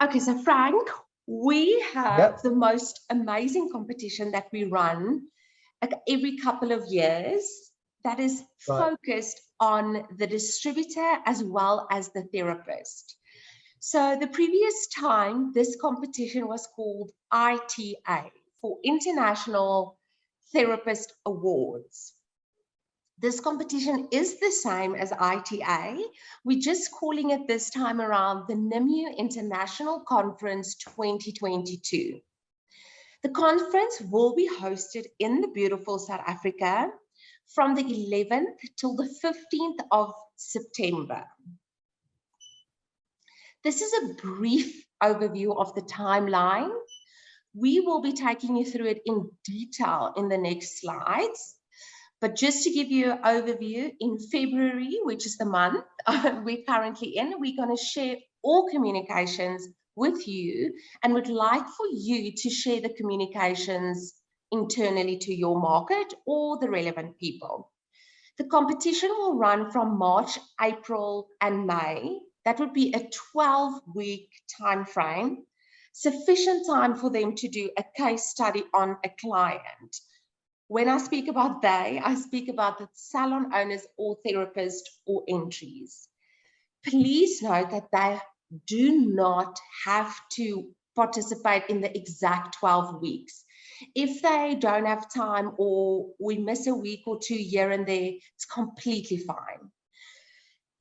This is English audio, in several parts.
Okay, so Frank, we have Yep. the most amazing competition that we run every couple of years that is focused on the distributor as well as the therapist. So the previous time, this competition was called ITA, for International Therapist Awards. This competition is the same as ITA. We're just calling it this time around the Nimue International Conference 2022. The conference will be hosted in the beautiful South Africa from the 11th till the 15th of September. This is a brief overview of the timeline. We will be taking you through it in detail in the next slides. But just to give you an overview, in February, which is the month we're currently in, we're going to share all communications with you and would like for you to share the communications internally to your market or the relevant people. The competition will run from March, April, and May. That would be a 12-week time frame, sufficient time for them to do a case study on a client. When I speak about they, I speak about the salon owners or therapists or entries. Please note that they do not have to participate in the exact 12 weeks. If they don't have time or we miss a week or two here and there, it's completely fine.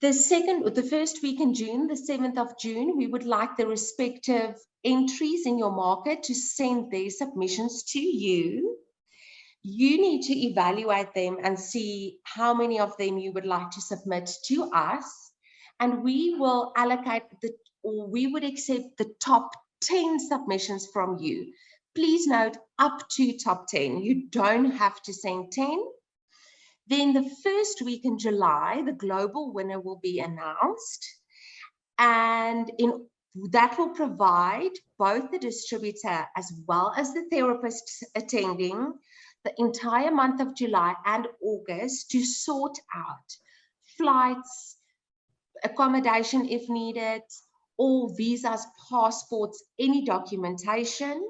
The first week in June, the 7th of June, we would like the respective entries in your market to send their submissions to you. You need to evaluate them and see how many of them you would like to submit to us. And we will allocate we would accept the top 10 submissions from you. Please note, up to top 10. You don't have to send 10. Then the first week in July, the global winner will be announced. And that will provide both the distributor as well as the therapist attending the entire month of July and August to sort out flights, accommodation if needed, all visas, passports, any documentation.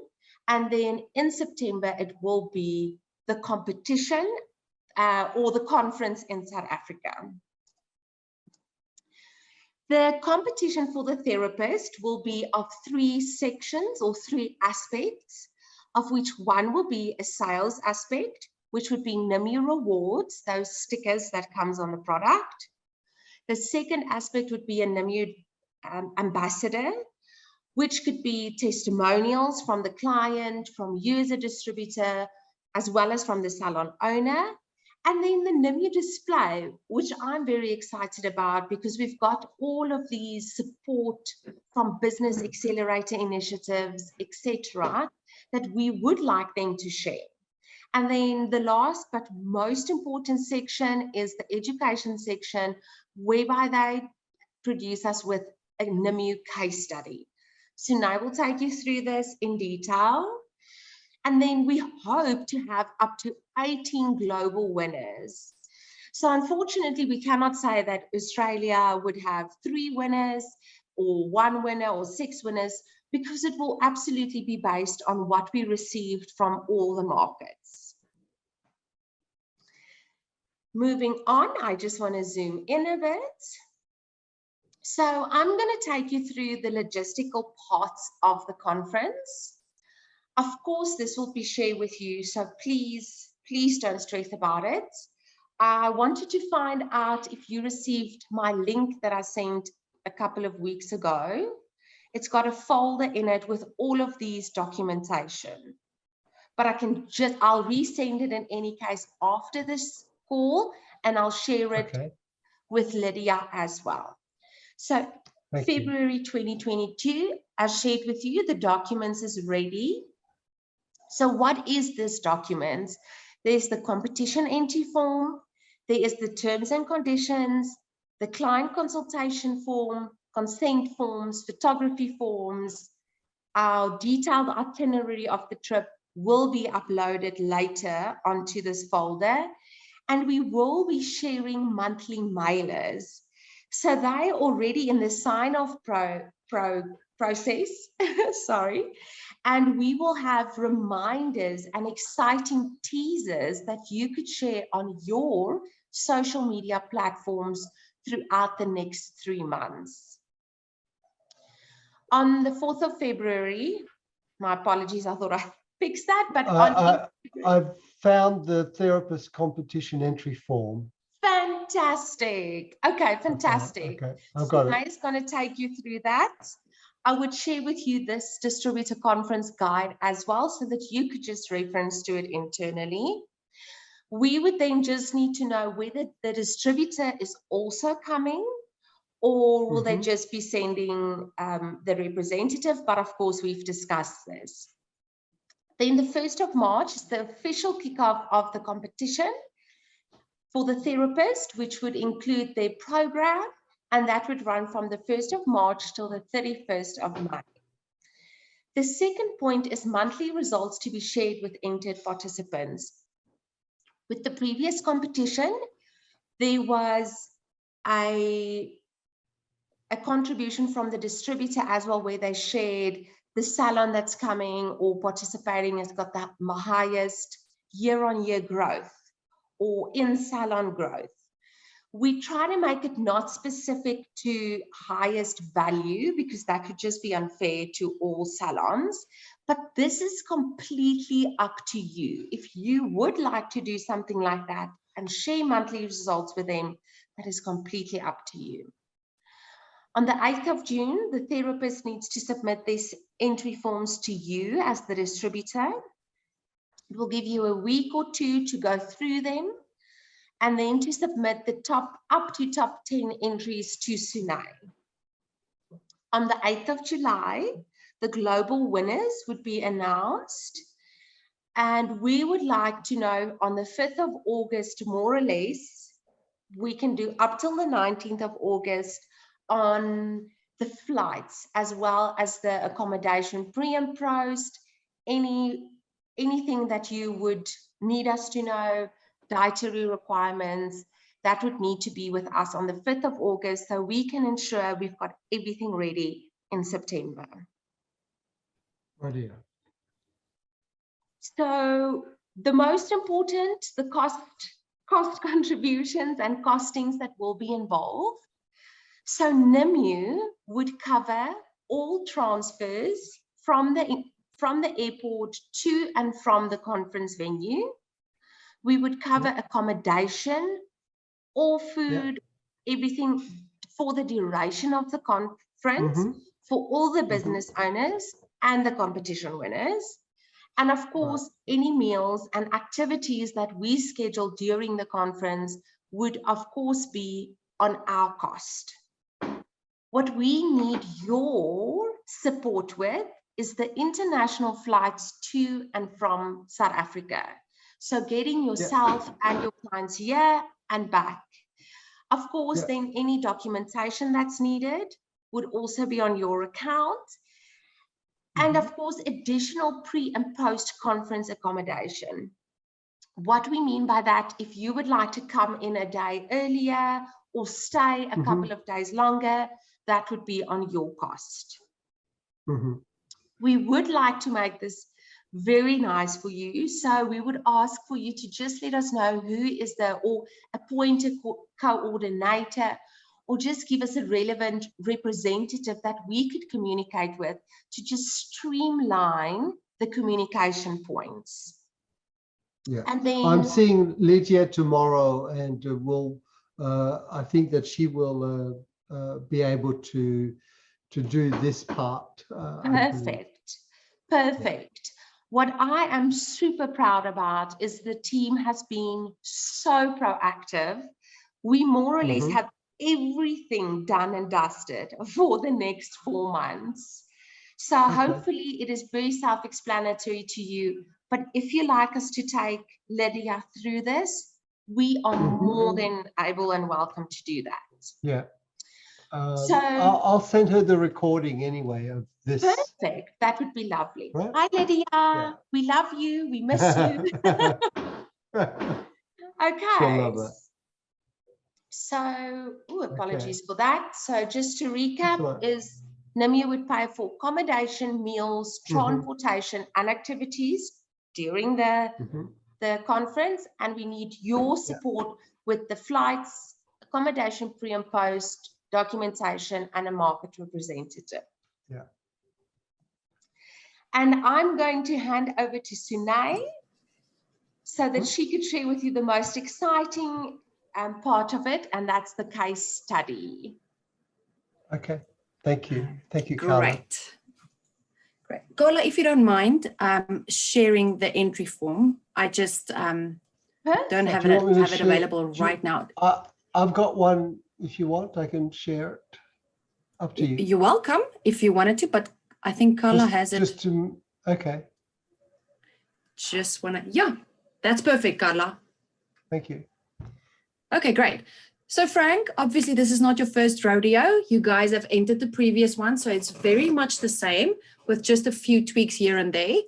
And then in September, it will be the competition or the conference in South Africa. The competition for the therapist will be of 3 sections or 3 aspects, of which one will be a sales aspect, which would be Nimue rewards, those stickers that comes on the product. The second aspect would be a Nimue ambassador, which could be testimonials from the client, from you as a distributor, as well as from the salon owner. And then the Nimue display, which I'm very excited about because we've got all of these support from business accelerator initiatives, etc., that we would like them to share. And then the last but most important section is the education section, whereby they produce us with a Nimue case study. So now we'll take you through this in detail. And then we hope to have up to 18 global winners. So unfortunately, we cannot say that Australia would have 3 winners or 1 winner or 6 winners, because it will absolutely be based on what we received from all the markets. Moving on, I just want to zoom in a bit. So I'm going to take you through the logistical parts of the conference. Of course, this will be shared with you, so please don't stress about it. I wanted to find out if you received my link that I sent a couple of weeks ago. It's got a folder in it with all of these documentation. But I'll resend it in any case after this call, and I'll share it with Lydia as well. So February 2022, I shared with you, the documents is ready. So what is this document? There's the competition entry form, there is the terms and conditions, the client consultation form, consent forms, photography forms. Our detailed itinerary of the trip will be uploaded later onto this folder, and we will be sharing monthly mailers. So they already in the sign-off process, sorry, and we will have reminders and exciting teasers that you could share on your social media platforms throughout the next 3 months. On the 4th of February, my apologies, I thought I fixed that, but I've found the therapist competition entry form. Fantastic. Okay, fantastic. Okay, I've got it. Is going to take you through that. I would share with you this distributor conference guide as well, so that you could just reference to it internally. We would then just need to know whether the distributor is also coming, or will they just be sending the representative? But of course, we've discussed this. Then the 1st of March is the official kickoff of the competition for the therapist, which would include their program, and that would run from the 1st of March till the 31st of May. The second point is monthly results to be shared with entered participants. With the previous competition, there was a contribution from the distributor as well, where they shared the salon that's coming or participating has got the highest year-on-year growth or in-salon growth. We try to make it not specific to highest value, because that could just be unfair to all salons. But this is completely up to you. If you would like to do something like that and share monthly results with them, that is completely up to you. On the 8th of June, the therapist needs to submit these entry forms to you as the distributor. It will give you a week or 2 to go through them, and then to submit the up to top 10 entries to Sunay. On the 8th of July, the global winners would be announced, and we would like to know on the 5th of August, more or less, we can do up till the 19th of August on the flights, as well as the accommodation pre and post, anything that you would need us to know, dietary requirements, that would need to be with us on the 5th of August, so we can ensure we've got everything ready in September. Right. So the most important, the cost contributions and costings that will be involved. So Nimue would cover all transfers from the airport to and from the conference venue. We would cover accommodation, all food, everything for the duration of the conference, for all the business owners and the competition winners. And of course, any meals and activities that we schedule during the conference would of course be on our cost. What we need your support with is the international flights to and from South Africa. So getting yourself and your clients here and back. Of course, then any documentation that's needed would also be on your account. And of course, additional pre and post conference accommodation. What we mean by that, if you would like to come in a day earlier or stay a couple of days longer, that would be on your cost. We would like to make this very nice for you. So we would ask for you to just let us know who is or appointed coordinator, or just give us a relevant representative that we could communicate with to just streamline the communication points. And then I'm seeing Lydia tomorrow, and I think that she will be able to do this part. Perfect. What I am super proud about is the team has been so proactive. We more or less have everything done and dusted for the next 4 months. So hopefully it is very self-explanatory to you. But if you like us to take Lydia through this, we are more than able and welcome to do that. So I'll send her the recording anyway of this. Perfect. That would be lovely. Right? Hi, Lydia. We love you. We miss you. Okay. So, apologies for that. So just to recap, is Nimue would pay for accommodation, meals, transportation, and activities during the conference, and we need your support with the flights, accommodation pre and post, documentation, and a market representative. Yeah. And I'm going to hand over to Sunay so that she could share with you the most exciting part of it, and that's the case study. Okay, thank you. Thank you, Carla. Great. Carla, if you don't mind sharing the entry form, I just don't have it available right now. I've got one. If you want, I can share it. Up to you. You're welcome if you wanted to, but I think Carla has it. Okay. Just want to, yeah, that's perfect, Carla. Thank you. Okay, great. So Frank, obviously this is not your first rodeo. You guys have entered the previous one, so it's very much the same with just a few tweaks here and there.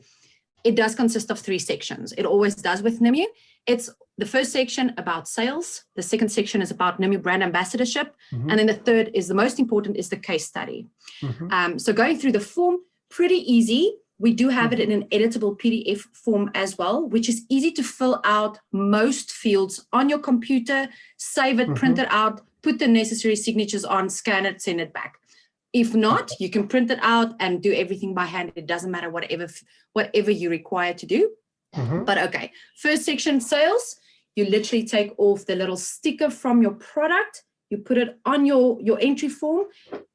It does consist of 3 sections. It always does with Nimue. It's the first section about sales. The second section is about Nimue brand ambassadorship. And then the third is the most important, is the case study. So going through the form, pretty easy. We do have it in an editable PDF form as well, which is easy to fill out most fields on your computer, save it, print it out, put the necessary signatures on, scan it, send it back. If not, you can print it out and do everything by hand. It doesn't matter, whatever you require to do. But okay, first section, sales. You literally take off the little sticker from your product, you put it on your entry form,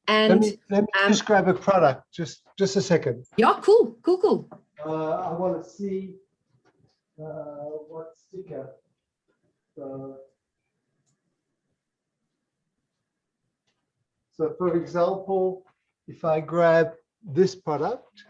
and let me just grab a product. Just a second. Yeah, cool. I want to see what sticker. So for example, if I grab this product,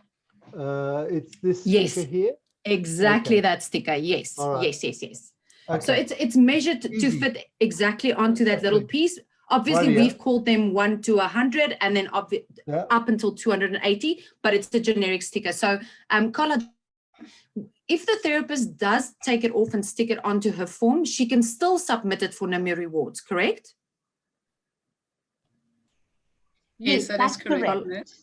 it's this sticker here. Exactly, that sticker. Yes, right. Yes. Okay. So it's measured to fit exactly onto that little piece. Obviously, we've called them 1 to 100 and then up until 280, but it's the generic sticker. So, Carla, if the therapist does take it off and stick it onto her form, she can still submit it for Nimue rewards, correct? Yes, that's correct.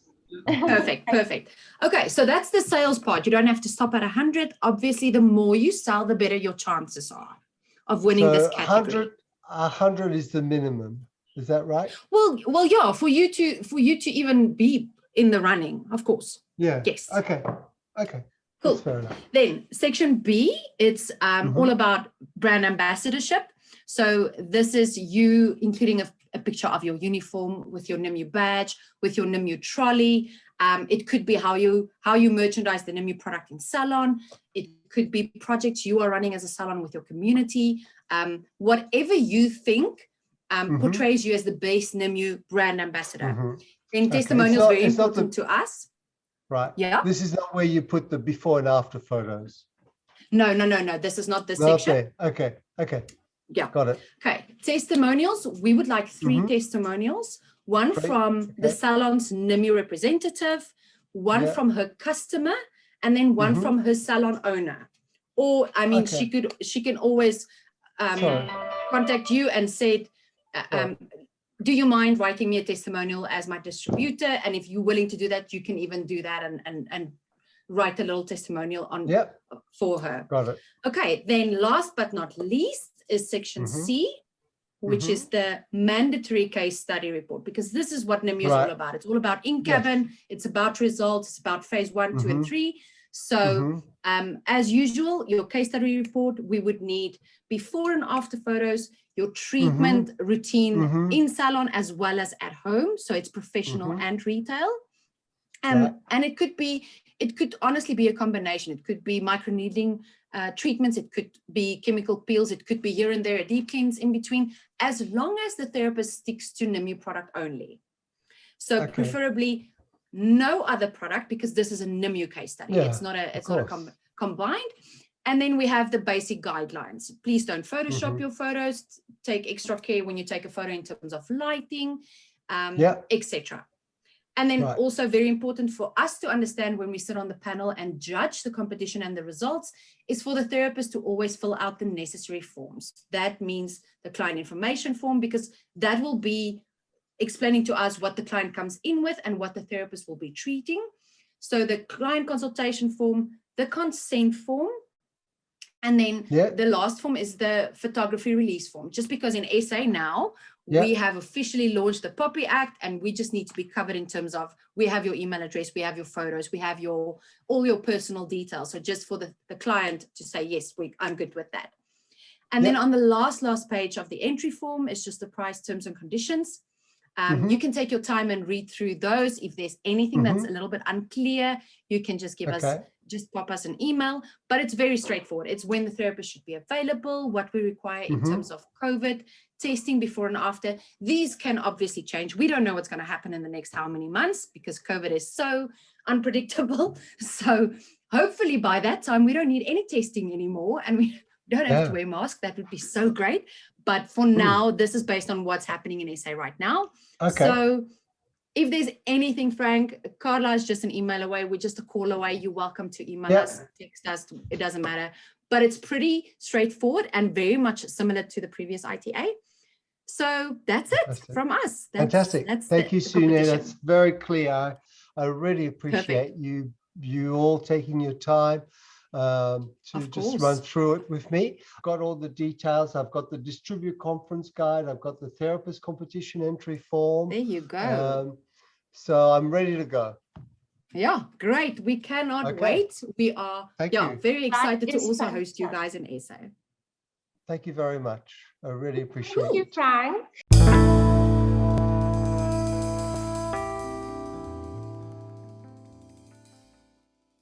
Perfect. Okay, so that's the sales part. You don't have to stop at 100. Obviously, the more you sell, the better your chances are of winning this category. 100 is the minimum. Is that right? Well, yeah. For you to even be in the running, of course. Yeah. Yes. Okay. Cool. That's fair enough. Then section B, it's all about brand ambassadorship. So this is you including a picture of your uniform with your Nimue badge, with your Nimue trolley. It could be how you merchandise the Nimue product in salon. It could be projects you are running as a salon with your community. Whatever you think portrays you as the base Nimue brand ambassador. Then testimonials very important to us. Right. Yeah. This is not where you put the before and after photos. No. This is not the section. Okay. Yeah. Got it. Okay. Testimonials. We would like 3 testimonials. One from the salon's Nimue representative, one from her customer, and then one from her salon owner. Or, I mean, she can always contact you and say, do you mind writing me a testimonial as my distributor? And if you're willing to do that, you can even do that and write a little testimonial on for her. Got it. Okay. Then last but not least is section C, which is the mandatory case study report, because this is what Nimue is all about. It's all about in-cabin. It's about results. It's about phase 1, 2, and 3. So as usual, your case study report, we would need before and after photos, your treatment routine in salon as well as at home. So it's professional and retail. And it could honestly be a combination. It could be microneedling treatments. It could be chemical peels. It could be here and there a deep cleanse in between, as long as the therapist sticks to Nimue product only. So preferably no other product, because this is a Nimue case study. It's not a combined. And then we have the basic guidelines. Please don't Photoshop your photos. Take extra care when you take a photo in terms of lighting, etc. And then also very important for us to understand when we sit on the panel and judge the competition and the results is for the therapist to always fill out the necessary forms. That means the client information form, because that will be explaining to us what the client comes in with and what the therapist will be treating. So the client consultation form, the consent form, and then the last form is the photography release form. Just because in SA now, we have officially launched the POPI Act, and we just need to be covered in terms of, we have your email address, we have your photos, we have all your personal details. So just for the client to say, yes, I'm good with that. And then on the last page of the entry form is just the price, terms and conditions. You can take your time and read through those. If there's anything that's a little bit unclear, you can just give us, just pop us an email, but it's very straightforward. It's when the therapist should be available, what we require in terms of COVID, testing before and after. These can obviously change. We don't know what's going to happen in the next how many months because COVID is so unpredictable. So hopefully by that time, we don't need any testing anymore and we don't have to wear masks. That would be so great. But for now, this is based on what's happening in SA right now. So if there's anything, Frank, Carla is just an email away. We're just a call away. You're welcome to email us, text us. It doesn't matter. But it's pretty straightforward and very much similar to the previous ITA. So that's it from us. Fantastic. Thank you, Sune. That's very clear. I really appreciate you all taking your time to just run through it with me. I've got all the details. I've got the distribute conference guide. I've got the therapist competition entry form. There you go. So I'm ready to go. Yeah, great. We cannot wait. We are very excited to also host you guys in SA. Thank you very much. I really appreciate it. Thank you, Frank.